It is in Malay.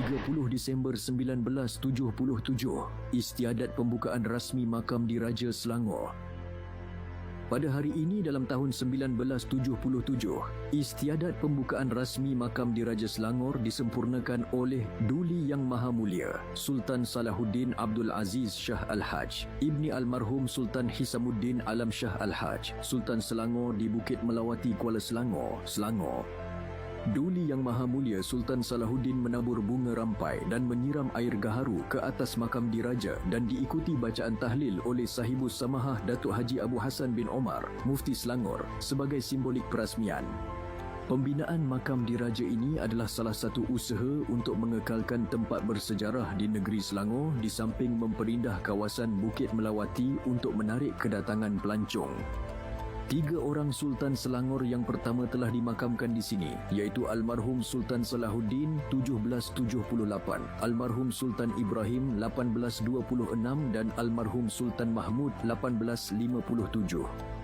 30 Disember 1977, istiadat pembukaan rasmi makam Diraja Selangor. Pada hari ini dalam tahun 1977, istiadat pembukaan rasmi makam Diraja Selangor disempurnakan oleh Duli Yang Maha Mulia Sultan Salahuddin Abdul Aziz Shah Al-Haj, Ibni Almarhum Sultan Hisamuddin Alam Shah Al-Haj, Sultan Selangor di Bukit Melawati, Kuala Selangor, Selangor. Duli Yang Maha Mulia Sultan Salahuddin menabur bunga rampai dan menyiram air gaharu ke atas makam diraja dan diikuti bacaan tahlil oleh Sahibus Samahah Datuk Haji Abu Hassan bin Omar, Mufti Selangor sebagai simbolik perasmian. Pembinaan makam diraja ini adalah salah satu usaha untuk mengekalkan tempat bersejarah di negeri Selangor di samping memperindah kawasan Bukit Melawati untuk menarik kedatangan pelancong. 3 orang Sultan Selangor yang pertama telah dimakamkan di sini, iaitu Almarhum Sultan Salahuddin 1778, Almarhum Sultan Ibrahim 1826 dan Almarhum Sultan Mahmud 1857.